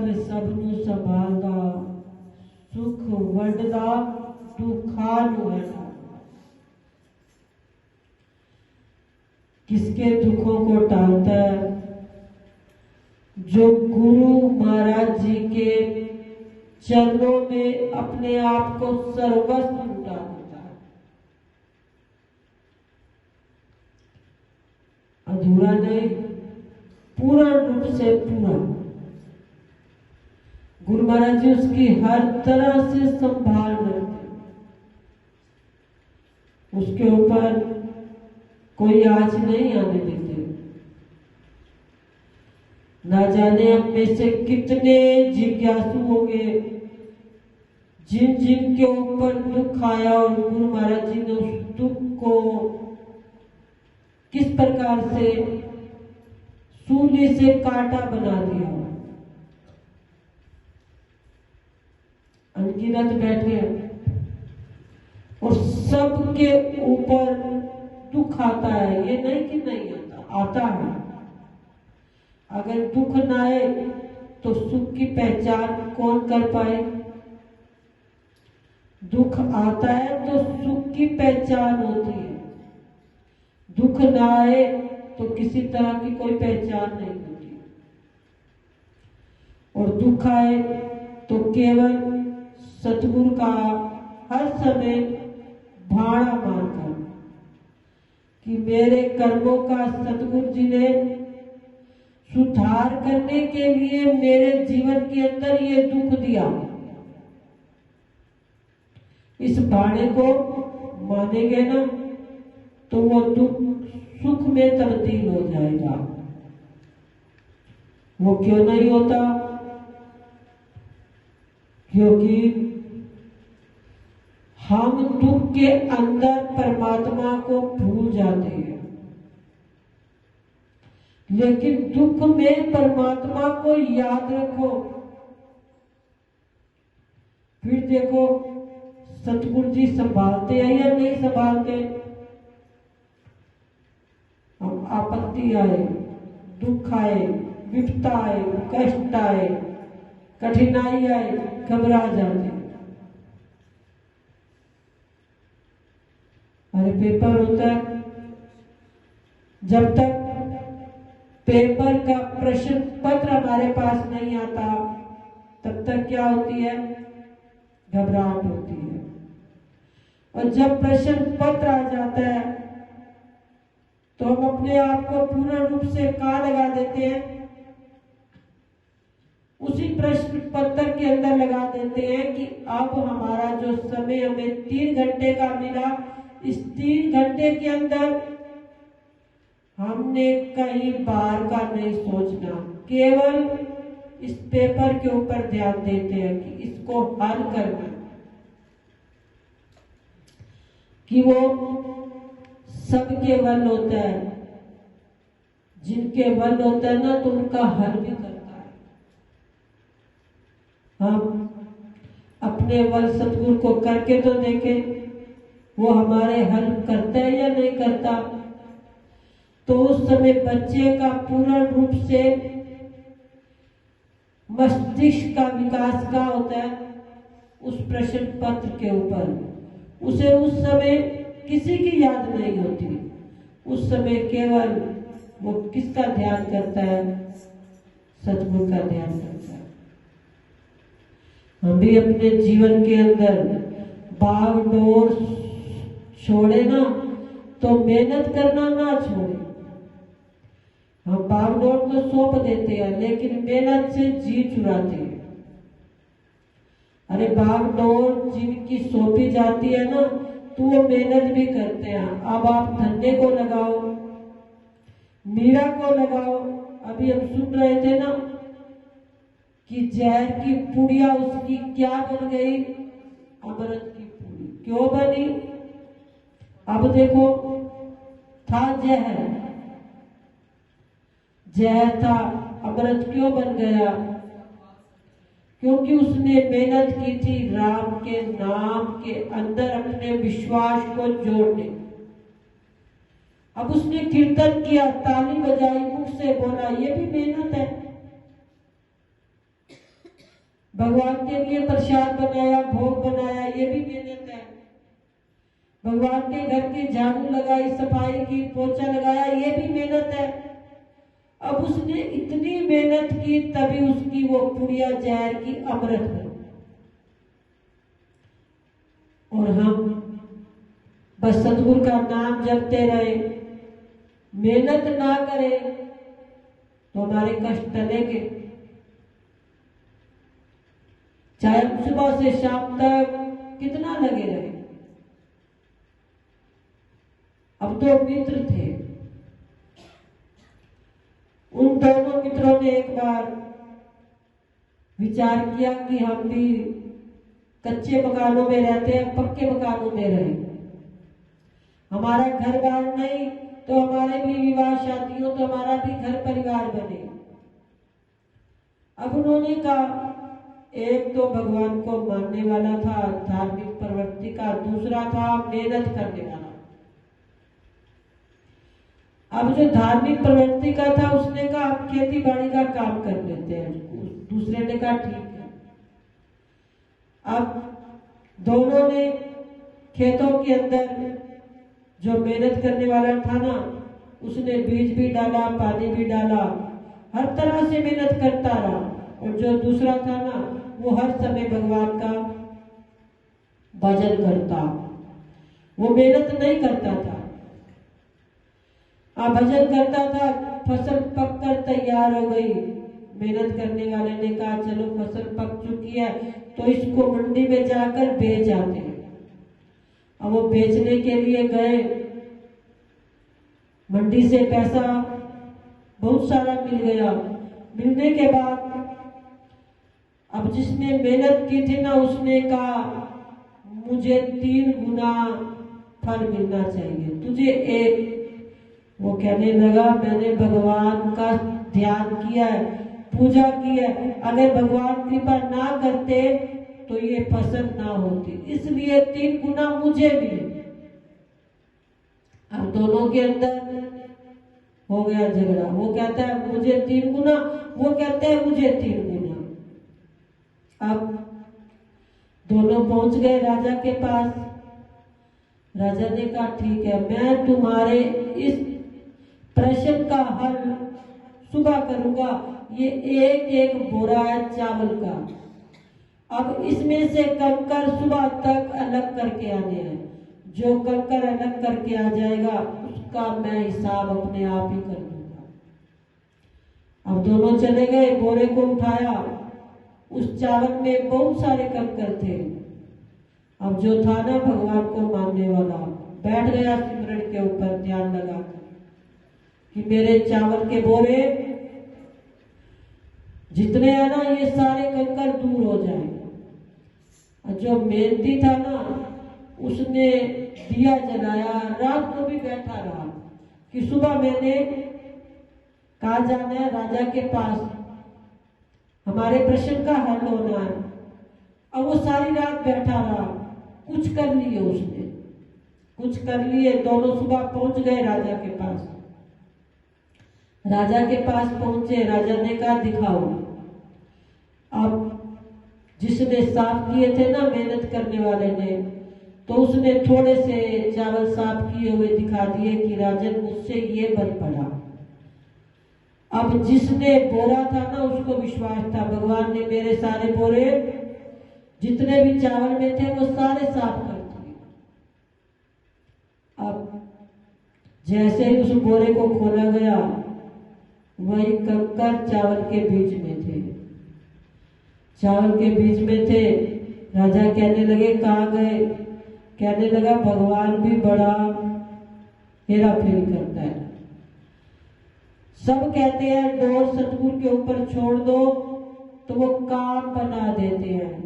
में सबनू संभालदा, सुख वंडदा, दुखा नू हटांदा। किसके दुखों को टालता है? जो गुरु महाराज जी के चरणों में अपने आप को सर्वस्व लुटा देता है। अधूरा नहीं, पूर्ण रूप से पूरा। गुरु महाराज जी उसकी हर तरह से संभाल रखते, उसके ऊपर कोई आँच नहीं आने देते। ना जाने अब में से कितने जिज्ञासु होंगे जिन जिन के ऊपर दुख आया और गुरु महाराज जी ने उस दुख को किस प्रकार से सूली से कांटा बना दिया। अनगिनत बैठे और सबके ऊपर दुख आता है। ये नहीं कि नहीं आता, आता है। अगर दुख ना आए तो सुख की पहचान कौन कर पाए? दुख आता है तो सुख की पहचान होती है, दुख ना आए तो किसी तरह की कोई पहचान नहीं होती। और दुख आए तो केवल सतगुरु का हर समय भाड़ा मारकर कि मेरे कर्मों का सतगुरु जी ने सुधार करने के लिए मेरे जीवन के अंदर ये दुख दिया। इस भाड़े को मानेंगे ना तो वो दुख सुख में तब्दील हो जाएगा। वो क्यों नहीं होता? क्योंकि हम दुख के अंदर परमात्मा को भूल जाते हैं। लेकिन दुख में परमात्मा को याद रखो, फिर देखो सतगुरु जी संभालते हैं या नहीं संभालते। हम आपत्ति आए, दुख आए, विपदा आए, कष्ट आए, कठिनाई आए, घबरा जाते। अरे पेपर होता है, जब तक पेपर का प्रश्न पत्र हमारे पास नहीं आता तब तक क्या होती है? घबराहट होती है। और जब प्रश्न पत्र आ जाता है तो हम अपने आप को पूर्ण रूप से कहाँ लगा देते हैं? उसी प्रश्न पत्र के अंदर लगा देते हैं कि अब हमारा जो समय हमें 3 घंटे का मिला, इस 3 घंटे के अंदर हमने कई बार का नहीं सोचना, केवल इस पेपर के ऊपर ध्यान देते हैं कि इसको हल करना। कि वो सबके बल होता है, जिनके बल होता है ना तो उनका हल भी करता है। हम अपने बल सतगुरु को करके तो देखें, वो हमारे हल करता है या नहीं करता। तो उस समय बच्चे का पूर्ण रूप से मस्तिष्क का विकास का होता है उस प्रश्न पत्र के ऊपर। उसे उस समय किसी की याद नहीं होती, उस समय केवल वो किसका ध्यान करता है? सतगुरु का ध्यान करता है। हम भी अपने जीवन के अंदर भाग दौड़ छोड़े ना तो मेहनत करना ना छोड़े। हम भाग दौड़ तो सौंप देते हैं लेकिन मेहनत से जी चुराते हैं। अरे भाग दौड़ जिनकी सौंपी जाती है ना तो वो मेहनत भी करते हैं। अब आप धंधे को लगाओ, मीरा को लगाओ। अभी हम सुन रहे थे ना कि जहर की पुड़िया उसकी क्या बन गई? अमृत की पूड़ी। क्यों बनी? अब देखो, था जहर, जहर था, अमृत क्यों बन गया? क्योंकि उसने मेहनत की थी राम के नाम के अंदर अपने विश्वास को जोड़ने। अब उसने कीर्तन किया, ताली बजाई, मुख से बोला, ये भी मेहनत है। भगवान के लिए प्रसाद बनाया, भोग बनाया, ये भी मेहनत है। भगवान के घर की झाड़ू लगाई, सफाई की, पोछा लगाया, ये भी मेहनत है। अब उसने इतनी मेहनत की तभी उसकी वो पुड़िया जहर की अमृत बनी। और हम बस सतगुरु का नाम जपते रहे, मेहनत ना करें तो हमारे कष्ट टलेंगे। चाहे सुबह से शाम तक कितना लगे रहे। अब दो मित्र थे, उन दोनों मित्रों ने एक बार विचार किया कि हम भी कच्चे मकानों में रहते हैं, पक्के मकानों में रहे। हमारा घर बार नहीं तो हमारे भी विवाह शादी हो तो हमारा भी घर परिवार बने। अब उन्होंने कहा, एक तो भगवान को मानने वाला था, धार्मिक प्रवृत्ति का, दूसरा था मेहनत करने वाला। अब जो धार्मिक प्रवृत्ति का था उसने कहा हम खेती बाड़ी का काम कर लेते हैं, दूसरे ने कहा ठीक है। अब दोनों ने खेतों के अंदर जो मेहनत करने वाला था ना, उसने बीज भी डाला, पानी भी डाला, हर तरह से मेहनत करता रहा। और जो दूसरा था ना, वो हर समय भगवान का भजन करता, वो मेहनत नहीं करता था। भजन करता था, फसल पककर तैयार हो गई। मेहनत करने वाले ने कहा चलो फसल पक चुकी है तो इसको मंडी में जाकर बेच आते हैं। अब वो बेचने के लिए गए, मंडी से पैसा बहुत सारा मिल गया। मिलने के बाद अब जिसने मेहनत की थी ना, उसने कहा मुझे 3 गुना फल मिलना चाहिए, तुझे 1। वो कहने लगा मैंने भगवान का ध्यान किया है, पूजा की है, अगर भगवान कृपा ना करते तो ये फसल ना होती, इसलिए 3 गुना मुझे मिले। अब दोनों के अंदर हो गया झगड़ा। वो कहता है मुझे 3 गुना, वो कहता है मुझे 3 गुना। अब दोनों पहुंच गए राजा के पास। राजा ने कहा ठीक है, मैं तुम्हारे इस प्रश्न का हल सुबह करूंगा। ये एक बोरा है चावल का, अब इसमें से कंकर सुबह तक अलग करके आने हैं। जो कंकर अलग करके आ जाएगा उसका मैं हिसाब अपने आप ही कर दूंगा। अब दोनों चले गए, बोरे को उठाया, उस चावल में बहुत सारे कंकर थे। अब जो था ना भगवान को मानने वाला, बैठ गया सिमरन के ऊपर ध्यान लगाकर कि मेरे चावल के बोरे जितने हैं ना, ये सारे कंकर दूर हो जाएंगे। जो मेहनती था ना, उसने दिया जलाया, रात को भी बैठा रहा कि सुबह मैंने कहा जाना है राजा के पास, हमारे प्रश्न का हल होना है। अब वो सारी रात बैठा रहा, कुछ कर लिए उसने, कुछ कर लिए। दोनों सुबह पहुंच गए राजा के पास। राजा के पास पहुंचे, राजा ने कहा दिखाओ। अब जिसने साफ किए थे ना मेहनत करने वाले ने, तो उसने थोड़े से चावल साफ किए हुए दिखा दिए कि राजन मुझसे ये बन पड़ा। अब जिसने बोरा था ना, उसको विश्वास था भगवान ने मेरे सारे बोरे जितने भी चावल में थे वो सारे साफ कर दिए। अब जैसे ही उस बोरे को खोला गया, वही कंकर चावल के बीच में थे, चावल के बीच में थे। राजा कहने लगे कहाँ गए? कहने लगा भगवान भी बड़ा हेरा फेरी करता है। सब कहते हैं डोर सतगुरु के ऊपर छोड़ दो तो वो काम बना देते हैं।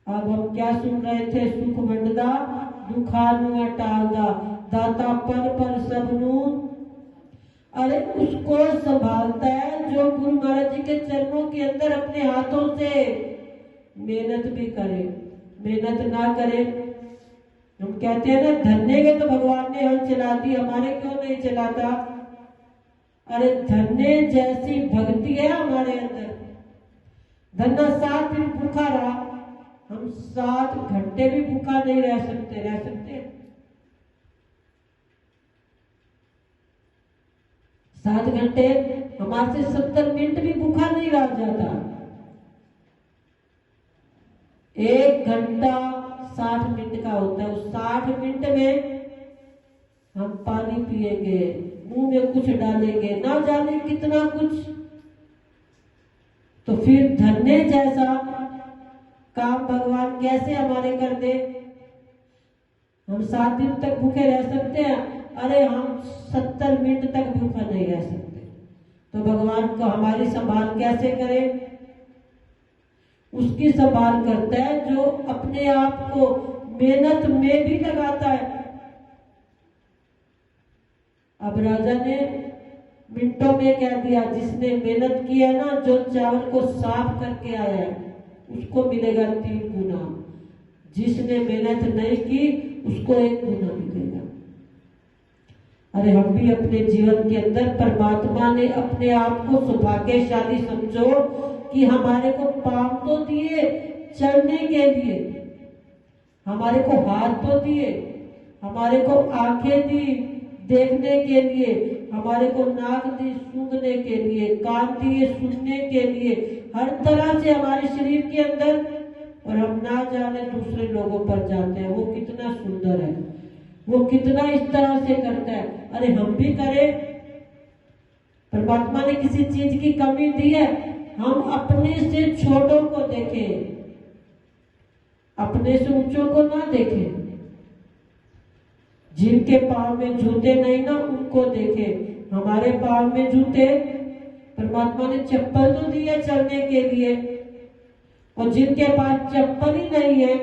अब हम क्या सुन रहे थे? सुख मंडदा दुखानु टालदा, दाता पर सबनू। अरे उसको संभालता है जो गुरु महाराज जी के चरणों के अंदर अपने हाथों से मेहनत भी करे। मेहनत ना करे, हम कहते हैं ना धन्य के तो भगवान ने हल चला दी, हमारे क्यों नहीं चलाता? अरे धन्य जैसी भक्ति है हमारे अंदर, धन्ना 7 दिन भूखा रहा, हम 7 घंटे भी भूखा नहीं रह सकते। रह सकते 7 घंटे हमारे से 70 मिनट भी भूखा नहीं रह जाता। 1 घंटा 60 मिनट का होता है। उस 60 मिनट में हम पानी पिएंगे, मुंह में कुछ डालेंगे, ना जाने कितना कुछ। तो फिर धन्य जैसा काम भगवान कैसे हमारे कर दे। हम 7 दिन तक भूखे रह सकते हैं, अरे हम 70 मिनट तक भूखा नहीं रह सकते। तो भगवान को हमारी संभाल कैसे करे? उसकी संभाल करता है जो अपने आप को मेहनत में भी लगाता है। अब राजा ने मिनटों में कह दिया, जिसने मेहनत की है ना, जो चावल को साफ करके आया है उसको मिलेगा 3 गुना, जिसने मेहनत नहीं की उसको 1 गुना मिलेगा। अरे हम भी अपने जीवन के अंदर परमात्मा ने अपने आप को सौभाग्यशाली समझो कि हमारे को पांव तो दिए चलने के लिए, हमारे को हाथ तो दिए, हमारे को आंखें दी देखने के लिए, हमारे को नाक दी सूंघने के लिए, कान दिए सुनने के लिए, हर तरह से हमारे शरीर के अंदर। और हम ना जाने दूसरे लोगों पर जाते हैं, वो कितना सुंदर है, वो कितना इस तरह से करता है। अरे हम भी करें। परमात्मा ने किसी चीज की कमी दी है, हम अपने से छोटों को देखें, अपने से ऊंचों को ना देखें। जिनके पांव में जूते नहीं ना उनको देखें। हमारे पांव में जूते, परमात्मा ने चप्पल तो दी है चलने के लिए, और जिनके पास चप्पल ही नहीं है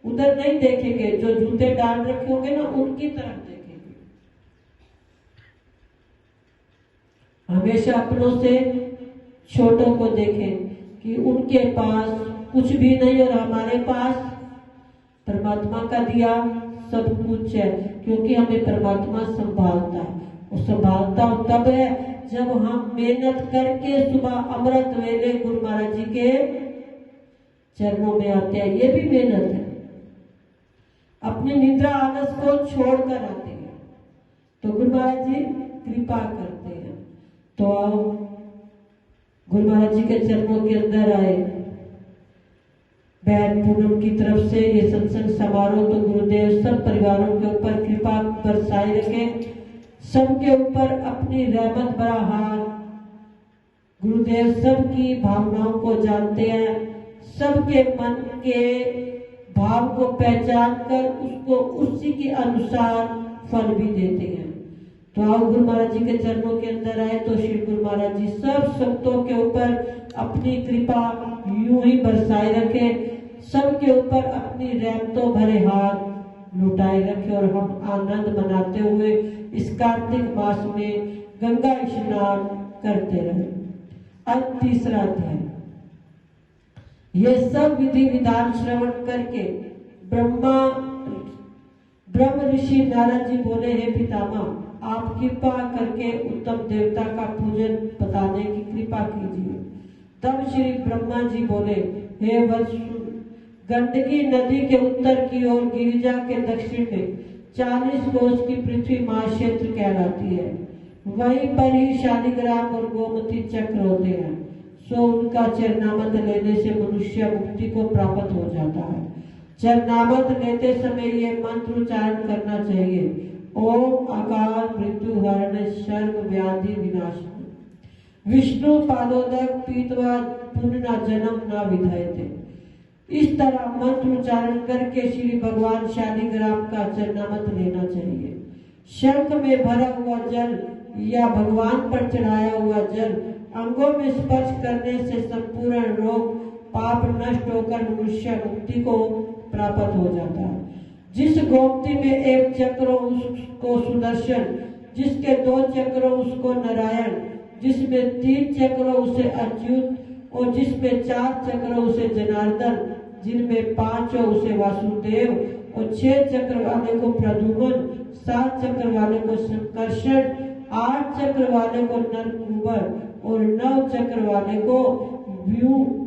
उधर नहीं देखेंगे, जो जूते डाल रखे होंगे ना उनकी तरफ देखेंगे। हमेशा अपनों से छोटों को देखें कि उनके पास कुछ भी नहीं और हमारे पास परमात्मा का दिया सब कुछ है, क्योंकि हमें परमात्मा संभालता है। वो संभालता तब है जब हम मेहनत करके सुबह अमृत वेले गुरु महाराज जी के चरणों में आते हैं। ये भी मेहनत है, अपनी निद्रा आलस को छोड़कर आते हैं, तो गुरु महाराज जी कृपा करते हैं। तो आओ गुरु महाराज जी के चरणों के अंदर आए। बहन पूनम की तरफ से ये सत्संग समारोह तो गुरुदेव सब परिवारों के ऊपर कृपा बरसाए रखें, सबके ऊपर अपनी रहमत भरा हाथ। गुरुदेव सबकी भावनाओं को जानते हैं, सबके मन के भाव को पहचान कर उसको उसी के अनुसार फल भी देते हैं। तो आओ गुरु महाराज जी के चरणों के अंदर आए तो श्री गुरु महाराज जी सब संतों के ऊपर अपनी कृपा यूं ही बरसाए रखे, सबके ऊपर अपनी रहमतों भरे हाथ लुटाए रखे, और हम आनंद मनाते हुए इस कार्तिक मास में गंगा स्नान करते रहे। अब तीसरा अध्याय, ये सब विधि विधान श्रवण करके ब्रह्म ऋषि नारद जी बोले, हे पितामह, आप कृपा करके उत्तम देवता का पूजन बताने की कृपा कीजिए। तब श्री ब्रह्मा जी बोले, हे वत्स, गंडकी नदी के उत्तर की ओर गिरिजा के दक्षिण में 40 कोस की पृथ्वी महाक्षेत्र कहलाती है। वहीं पर ही शालिग्राम और गोमती चक्र होते हैं। सो उनका चरणामत लेने से मनुष्य मुक्ति को प्राप्त हो जाता है। चरणामत लेते समय ये मंत्र उच्चारण करना चाहिए, ओम अकाल मृत्यु हरण सर्व व्याधि विनाश विष्णु पादोदक पीतवा पुनः जन्म न विधायते। इस तरह मंत्र उच्चारण करके श्री भगवान शालिग्राम का चरणामत लेना चाहिए। शंख में भरा हुआ जल या भगवान पर चढ़ाया हुआ जल अंगों में स्पर्श करने से संपूर्ण रोग पाप नष्ट होकर मनुष्य मुक्ति को प्राप्त हो जाता है। जिस गोमती में एक चक्र उसको सुदर्शन, जिसके 2 चक्र उसको नारायण, जिसमें 3 चक्र उसे अच्युत, और जिसमें 4 चक्र उसे जनार्दन, जिनमें 5 उसे वासुदेव, और 6 चक्र वाले को प्रद्युम्न, 7 चक्र वाले को संकर्षण, 8 चक्र वाले को नरकुबर, और 9 चक्र वाले को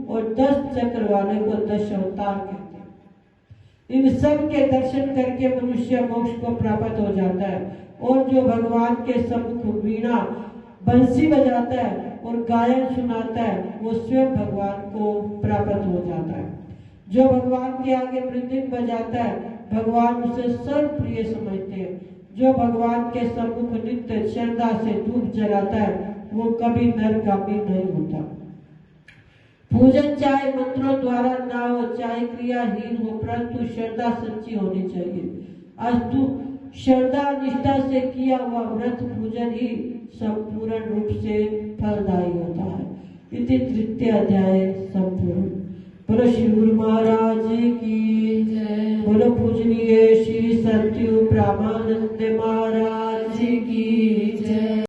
और 10 चक्र वाले को 10 अवतार कहते हैं। इन सब के दर्शन करके मनुष्य मोक्ष को प्राप्त हो जाता है। और जो भगवान के सम्मुख वीणा बंसी बजाता है और गायन सुनाता है वो स्वयं भगवान को प्राप्त हो जाता है। जो भगवान के आगे मृदंग बजाता है भगवान उसे सर्व प्रिय समझते हैं। जो भगवान के सम्मुख नित्य श्रद्धा से धूप जलाता है वो कभी नरगामी नहीं होता। पूजन चाहे मंत्रों द्वारा ना हो चाहे क्रियाहीन हो परंतु श्रद्धा सच्ची होनी चाहिए। अस्तु श्रद्धा निष्ठा से किया हुआ व्रत पूजन ही संपूर्ण रूप से फलदायी होता है। इति तृतीय अध्याय संपूर्ण। बोलो श्री गुरु महाराज की जय। बोलो पूजनीय श्री सत्यु ब्रह्मानंद महाराज की